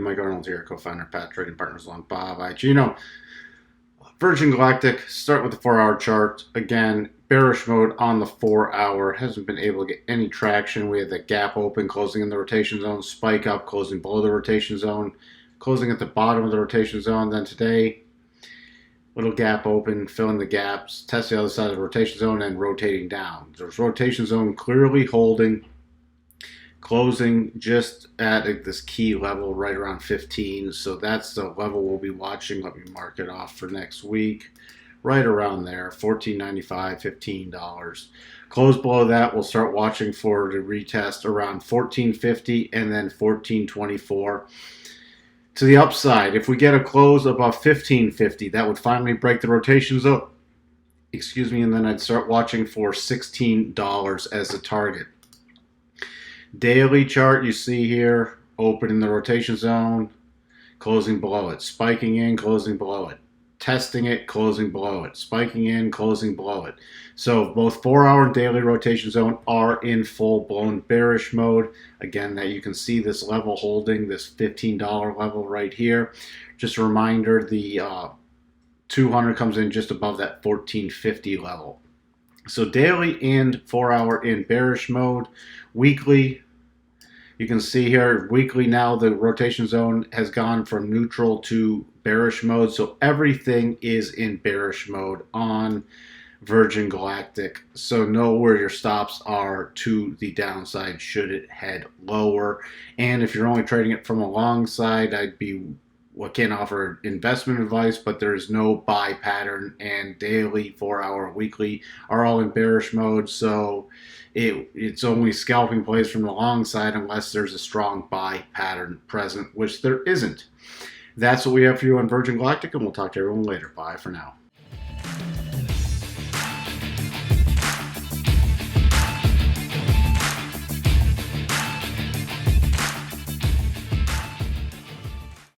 Mike Arnold here, co-founder, Pat Trading Partners along Bob. Virgin Galactic, start with the 4-hour chart. Again, bearish mode on the 4-hour. Hasn't been able to get any traction. We had the gap open, closing in the rotation zone, spike up, closing below the rotation zone, closing at the bottom of the rotation zone. Then today, little gap open, filling the gaps, test the other side of the rotation zone, and rotating down. There's rotation zone clearly holding, closing just at this key level right around 15. So that's the level we'll be watching. Let me mark it off for next week. Right around there, $14.95, $15. Close below that, we'll start watching for the retest around $14.50 and then $14.24. To the upside, if we get a close above $15.50, that would finally break the rotation zone. And then I'd start watching for $16 as a target. Daily chart, you see here, open in the rotation zone, closing below it, spiking in, closing below it, testing it, closing below it, spiking in, closing below it. So both 4-hour and daily rotation zone are in full-blown bearish mode. Again, that you can see this level holding, this $15 level right here. Just a reminder, the 200 comes in just above that $14.50 level. So daily and 4-hour in bearish mode. Weekly, you can see here, weekly now the rotation zone has gone from neutral to bearish mode. So everything is in bearish mode on Virgin Galactic. So know where your stops are to the downside should it head lower. And if you're only trading it from a long side, can't offer investment advice, but there's no buy pattern, and daily, 4-hour, weekly are all in bearish mode. So it's only scalping plays from the long side unless there's a strong buy pattern present, which there isn't. That's what we have for you on Virgin Galactic, and we'll talk to everyone later. Bye for now.